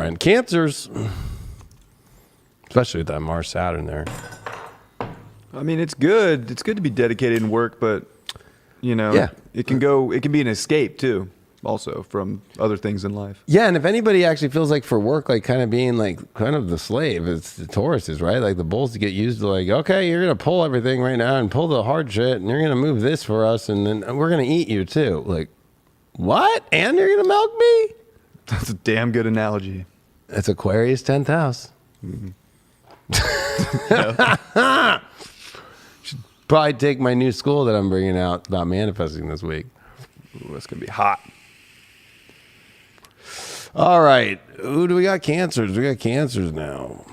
And Cancers, especially with that Mars Saturn there. I mean, it's good. It's good to be dedicated in work, but it can be an escape too, also from other things in life. Yeah, and if anybody actually feels like for work, like kind of being like kind of the slave, it's the Tauruses, right? Like the bulls get used to like, okay, you're gonna pull everything right now and pull the hard shit, and you're gonna move this for us, and then we're gonna eat you too. Like, what? And you're gonna milk me? That's a damn good analogy. It's Aquarius 10th house. Mm-hmm. Should probably take my new school that I'm bringing out about manifesting this week. Ooh, it's gonna be hot. All right, who do we got? Cancers. We got Cancers now.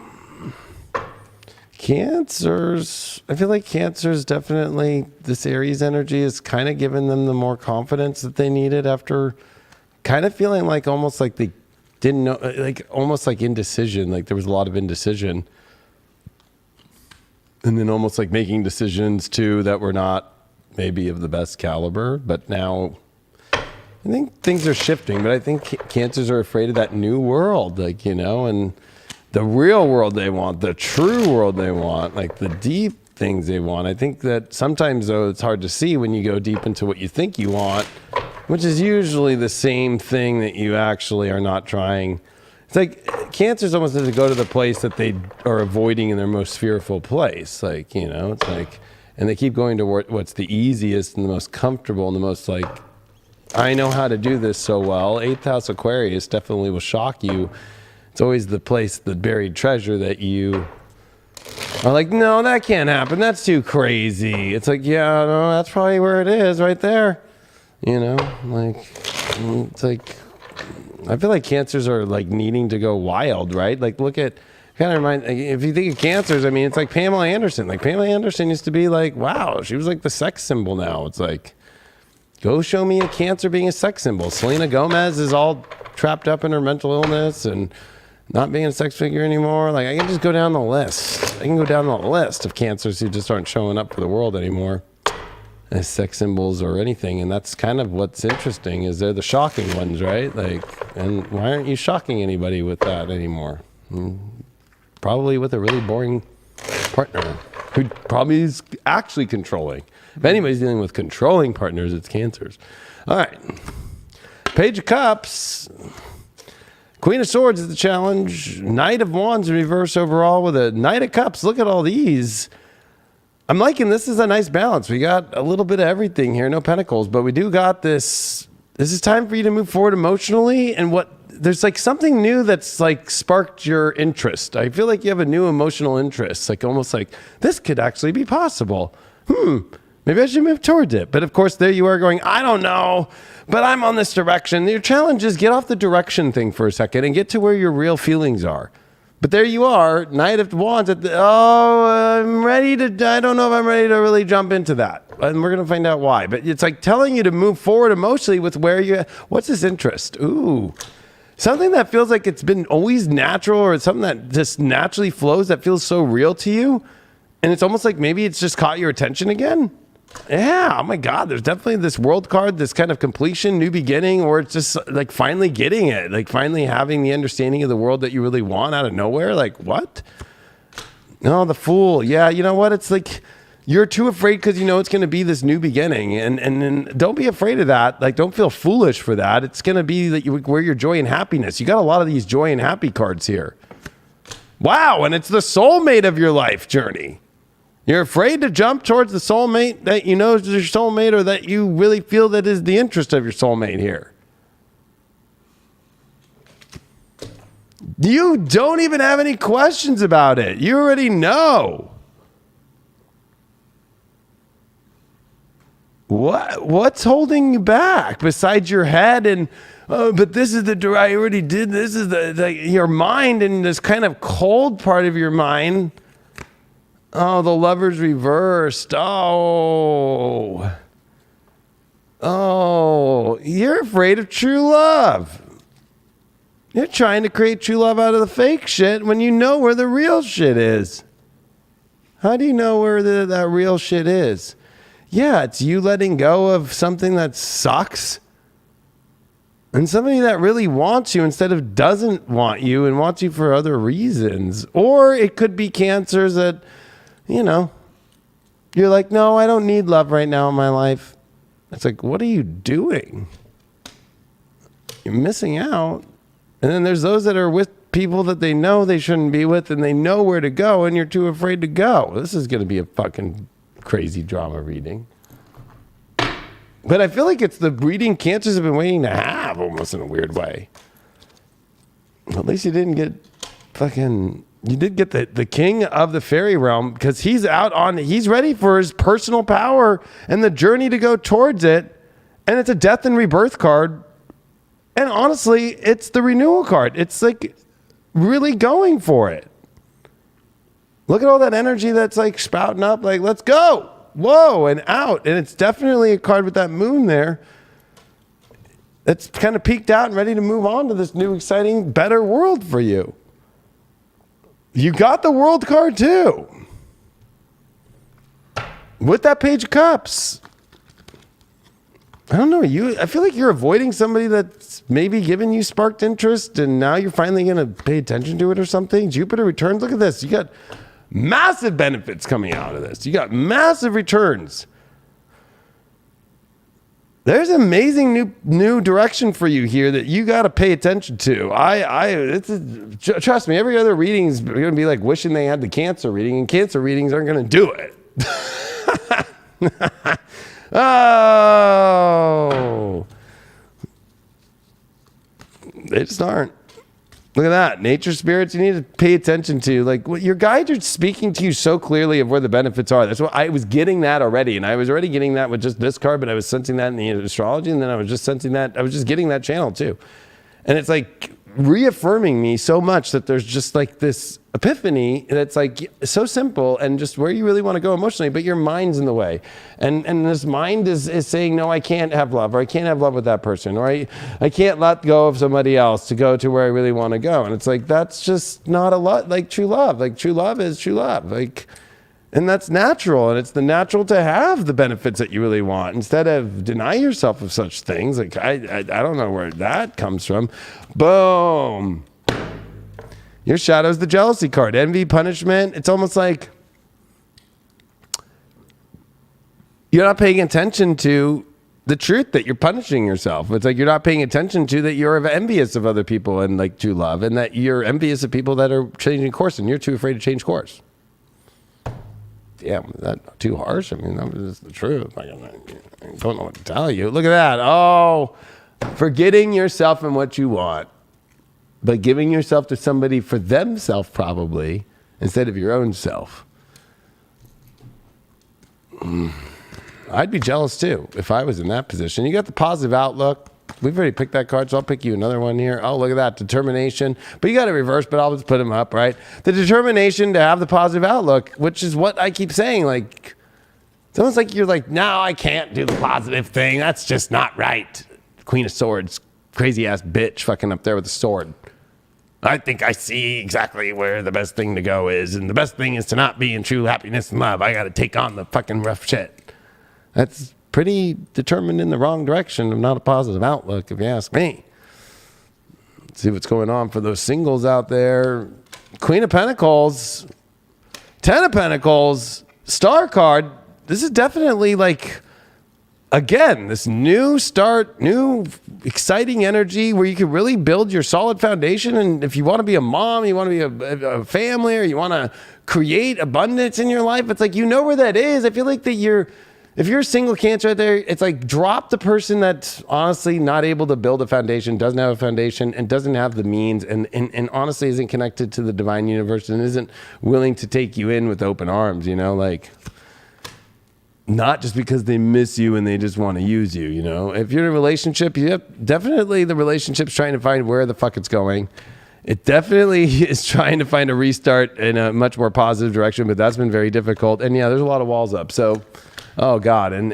Cancers. I feel like Cancers definitely, this Aries energy is kind of giving them the more confidence that they needed after kind of feeling like almost like they didn't know, like almost like indecision. Like there was a lot of indecision. And then almost like making decisions too that were not maybe of the best caliber. But now I think things are shifting. But I think Cancers are afraid of that new world, like, and the real world they want, the true world they want, like the deep things they want. I think that sometimes, though, it's hard to see when you go deep into what you think you want, which is usually the same thing that you actually are not trying. It's like Cancers almost have to go to the place that they are avoiding in their most fearful place. Like, it's like, and they keep going to what's the easiest and the most comfortable and the most like, I know how to do this so well. 8th house Aquarius definitely will shock you. It's always the place, the buried treasure that you are like, no, that can't happen. That's too crazy. It's like, yeah, no, that's probably where it is right there. Like, it's like, I feel like Cancers are like needing to go wild, right? Like look at, kind of remind, if you think of Cancers, I mean, it's like Pamela Anderson. Like Pamela Anderson used to be like, wow, she was like the sex symbol now. It's like, go show me a Cancer being a sex symbol. Selena Gomez is all trapped up in her mental illness and not being a sex figure anymore. Like I can just go down the list. I can go down the list of Cancers who just aren't showing up for the world anymore as sex symbols or anything. And that's kind of what's interesting is they're the shocking ones, right? Like, and why aren't you shocking anybody with that anymore? Probably with a really boring partner who probably is actually controlling. If anybody's dealing with controlling partners, it's Cancers. All right. Page of Cups. Queen of Swords is the challenge. Knight of Wands in reverse overall with a Knight of Cups. Look at all these. I'm liking this is a nice balance. We got a little bit of everything here. No Pentacles, but we do got this. This is time for you to move forward emotionally. And there's like something new that's like sparked your interest. I feel like you have a new emotional interest. Like almost like this could actually be possible. Maybe I should move towards it. But of course, there you are going, I don't know, but I'm on this direction. Your challenge is get off the direction thing for a second and get to where your real feelings are. But there you are, Knight of Wands. I'm ready to, I don't know if I'm ready to really jump into that. And we're going to find out why. But it's like telling you to move forward emotionally with what's this interest? Ooh, something that feels like it's been always natural or it's something that just naturally flows that feels so real to you. And it's almost like maybe it's just caught your attention again. Yeah, oh my God, there's definitely this world card, this kind of completion, new beginning, or it's just like finally getting it, like finally having the understanding of the world that you really want out of nowhere. Like, what? No, the Fool. Yeah, you know what? It's like you're too afraid because you know it's going to be this new beginning. And don't be afraid of that. Like, don't feel foolish for that. It's going to be that where your joy and happiness. You got a lot of these joy and happy cards here. Wow, and it's the soulmate of your life journey. You're afraid to jump towards the soulmate that you know is your soulmate or that you really feel that is the interest of your soulmate here. You don't even have any questions about it. You already know. What's holding you back besides your head and but this is I already did. This is your mind and this kind of cold part of your mind. Oh, the Lover's reversed. Oh, you're afraid of true love. You're trying to create true love out of the fake shit when you know where the real shit is. How do you know where that real shit is? Yeah, it's you letting go of something that sucks. And somebody that really wants you instead of doesn't want you and wants you for other reasons. Or it could be cancers that, you know, you're like, no, I don't need love right now in my life. It's like, what are you doing? You're missing out. And then there's those that are with people that they know they shouldn't be with and they know where to go and you're too afraid to go. This is going to be a fucking crazy drama reading. But I feel like it's the reading cancers have been waiting to have, almost in a weird way. At least you didn't get fucking... You did get the king of the fairy realm, because he's he's ready for his personal power and the journey to go towards it. And it's a death and rebirth card. And honestly, it's the renewal card. It's like really going for it. Look at all that energy that's like spouting up, like, let's go. Whoa, and out. And it's definitely a card with that moon there that's kind of peaked out and ready to move on to this new, exciting, better world for you. You got the world card too. With that Page of Cups. I don't know. I feel like you're avoiding somebody that's maybe giving you sparked interest and now you're finally going to pay attention to it or something. Jupiter returns. Look at this. You got massive benefits coming out of this. You got massive returns. There's amazing new direction for you here that you got to pay attention to. Trust me, every other reading is going to be like wishing they had the Cancer reading, and Cancer readings aren't going to do it. Oh, they just aren't. Look at that. Nature spirits you need to pay attention to. Like, your guides are speaking to you so clearly of where the benefits are. That's what I was getting that already. And I was already getting that with just this card, but I was sensing that in the astrology. And then I was just sensing that. I was just getting that channel too. And it's like reaffirming me so much that there's just like this epiphany that's like so simple and just where you really want to go emotionally, but your mind's in the way. And this mind is saying, no, I can't have love, or I can't have love with that person, or I can't let go of somebody else to go to where I really want to go. And it's like, that's just not a lot like true love. Like true love is true love. Like, and that's natural. And it's the natural to have the benefits that you really want instead of deny yourself of such things. Like, I don't know where that comes from. Boom. Your shadow's the jealousy card. Envy, punishment. It's almost like you're not paying attention to the truth that you're punishing yourself. It's like you're not paying attention to that you're envious of other people and like true love, and that you're envious of people that are changing course and you're too afraid to change course. Yeah, was that too harsh? I mean, that was just the truth. Like, I don't know what to tell you. Look at that. Oh, forgetting yourself and what you want, but giving yourself to somebody for themselves probably instead of your own self. I'd be jealous too if I was in that position. You got the positive outlook. We've already picked that card, so I'll pick you another one here. Oh, look at that. Determination. But you got to reverse, but I'll just put them up, right? The determination to have the positive outlook, which is what I keep saying. Like, it's almost like you're like, no, I can't do the positive thing. That's just not right. Queen of Swords, crazy ass bitch fucking up there with the sword. I think I see exactly where the best thing to go is. And the best thing is to not be in true happiness and love. I got to take on the fucking rough shit. That's pretty determined in the wrong direction of not a positive outlook, if you ask me. Let's see what's going on for those singles out there. Queen of Pentacles, 10 of Pentacles, Star card. This is definitely like, again, this new start, new exciting energy where you can really build your solid foundation. And if you want to be a mom, you want to be a family, or you want to create abundance in your life, it's like, you know where that is. I feel like that if you're a single Cancer out there, it's like drop the person that's honestly not able to build a foundation, doesn't have a foundation, and doesn't have the means, and honestly isn't connected to the divine universe and isn't willing to take you in with open arms, you know, like, not just because they miss you and they just want to use you, you know. If you're in a relationship, definitely the relationship's trying to find where the fuck it's going. It definitely is trying to find a restart in a much more positive direction, but that's been very difficult. And yeah, there's a lot of walls up. So, oh God, and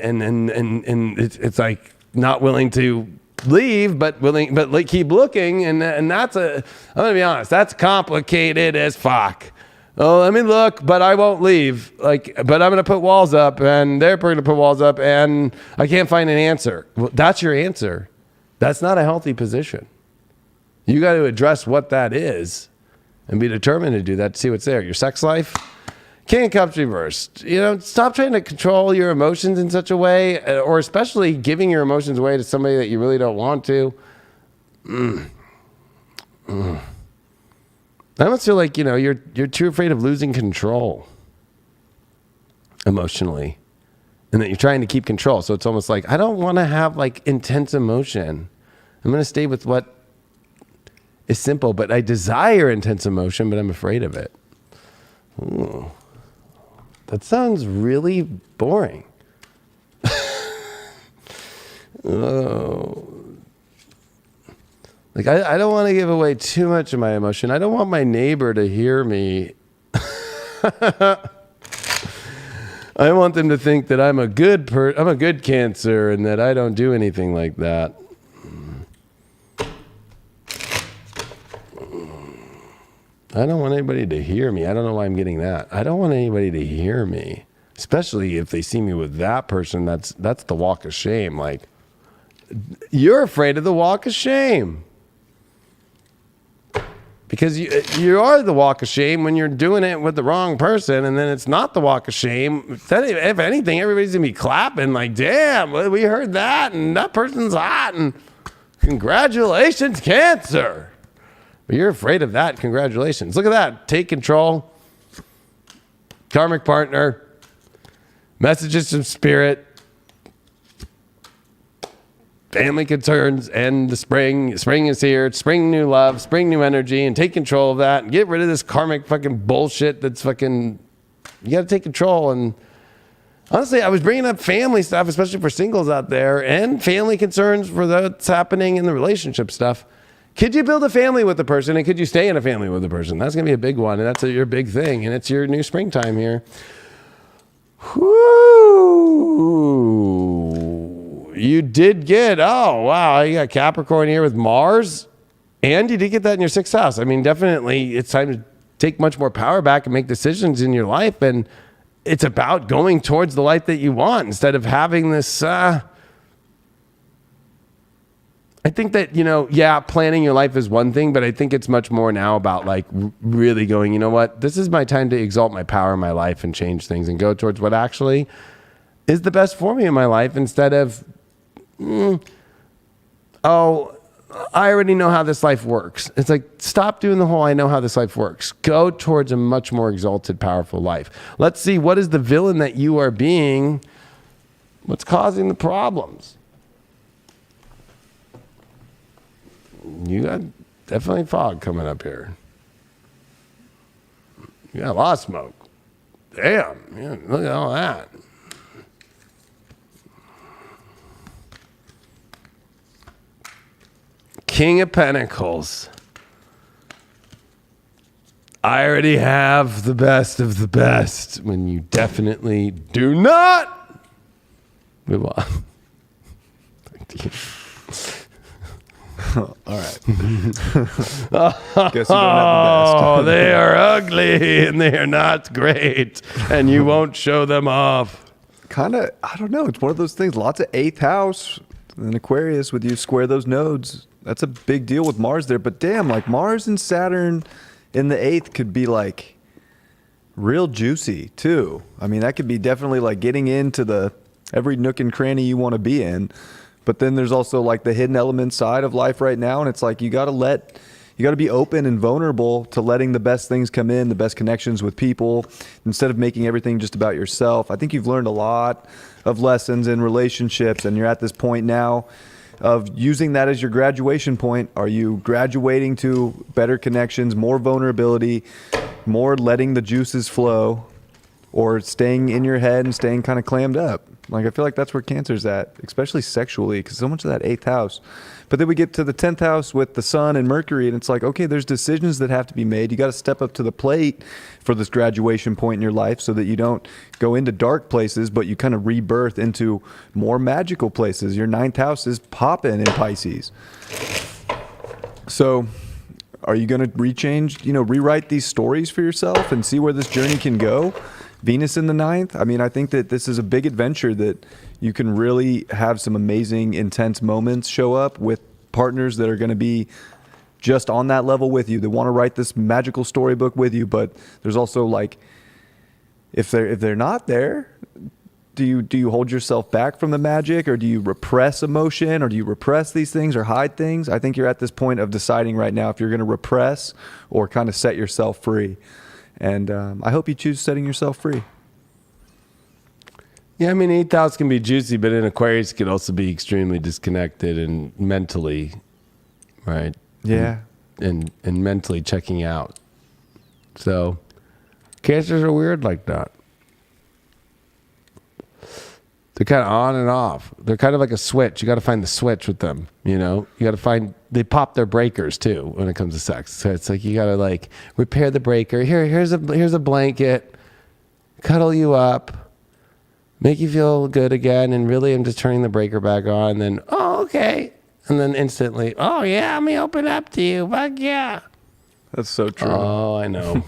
it's like not willing to leave, but like keep looking, and that's I'm gonna be honest, that's complicated as fuck. Oh, let me look, but I won't leave. Like, but I'm gonna put walls up, and they're gonna put walls up, and I can't find an answer. Well, that's your answer. That's not a healthy position. You got to address what that is and be determined to do that to see what's there. Your sex life, King of Cups reversed. Stop trying to control your emotions in such a way, or especially giving your emotions away to somebody that you really don't want to. I almost feel like, you're too afraid of losing control emotionally, and that you're trying to keep control. So it's almost like, I don't want to have like intense emotion. I'm going to stay with what is simple, but I desire intense emotion, but I'm afraid of it. Ooh. That sounds really boring. Oh. Like, I don't want to give away too much of my emotion. I don't want my neighbor to hear me. I want them to think that I'm a good Cancer and that I don't do anything like that. I don't want anybody to hear me. I don't know why I'm getting that. I don't want anybody to hear me, especially if they see me with that person. That's the walk of shame. Like, you're afraid of the walk of shame. Because you are the walk of shame when you're doing it with the wrong person, and then it's not the walk of shame. If anything, everybody's going to be clapping like, damn, we heard that, and that person's hot, and congratulations, Cancer. But you're afraid of that. Congratulations. Look at that. Take control. Karmic partner. Messages from spirit. Family concerns. And the spring. Spring is here. Spring new love. Spring new energy. And take control of that. And get rid of this karmic fucking bullshit that's fucking... You got to take control. And honestly, I was bringing up family stuff, especially for singles out there. And family concerns for what's happening in the relationship stuff. Could you build a family with the person, and could you stay in a family with the person? That's going to be a big one, and that's your big thing, and it's your new springtime here. Whoo! You did get, oh, wow, you got Capricorn here with Mars, and you did get that in your 6th house. I mean, definitely, it's time to take much more power back and make decisions in your life, and it's about going towards the life that you want instead of having this... I think that, planning your life is one thing, but I think it's much more now about like really going, you know what, this is my time to exalt my power in my life and change things and go towards what actually is the best for me in my life instead of, I already know how this life works. It's like, stop doing the whole, I know how this life works. Go towards a much more exalted, powerful life. Let's see, what is the villain that you are being? What's causing the problems? You got definitely fog coming up here. You got a lot of smoke. Damn, look at all that. King of Pentacles. I already have the best of the best when you definitely do not. Move on. Thank you. All right. Guess you don't have the best. Oh, they are ugly and they are not great, and you won't show them off. Kind of, I don't know. It's one of those things. Lots of 8th house in Aquarius with you square those nodes. That's a big deal with Mars there. But damn, like Mars and Saturn in the 8th could be like real juicy too. I mean, that could be definitely like getting into the every nook and cranny you want to be in. But then there's also like the hidden element side of life right now. And it's like, you got to be open and vulnerable to letting the best things come in, the best connections with people, instead of making everything just about yourself. I think you've learned a lot of lessons in relationships, and you're at this point now of using that as your graduation point. Are you graduating to better connections, more vulnerability, more letting the juices flow, or staying in your head and staying kind of clammed up? Like, I feel like that's where Cancer's at, especially sexually, because so much of that 8th house. But then we get to the 10th house with the sun and Mercury, and it's like, okay, there's decisions that have to be made. You got to step up to the plate for this graduation point in your life so that you don't go into dark places, but you kind of rebirth into more magical places. Your 9th house is popping in Pisces. So are you going to rewrite these stories for yourself and see where this journey can go? Venus in the 9th. I mean, I think that this is a big adventure that you can really have some amazing, intense moments show up with partners that are going to be just on that level with you. They want to write this magical storybook with you, but there's also like, if they're not there, do you hold yourself back from the magic, or do you repress emotion, or do you repress these things or hide things? I think you're at this point of deciding right now if you're going to repress or kind of set yourself free. And I hope you choose setting yourself free. Yeah, I mean, 8th house can be juicy, but in Aquarius it can also be extremely disconnected and mentally, right? Yeah. And mentally checking out. So Cancers are weird like that. They're kind of on and off. They're kind of like a switch. You got to find the switch with them, you know? You got to find, they pop their breakers too when it comes to sex. So it's like you got to like repair the breaker. Here's a blanket, cuddle you up, make you feel good again, and really I'm just turning the breaker back on, and then, oh, okay. And then instantly, oh yeah, let me open up to you. Fuck yeah. That's so true. Oh, I know.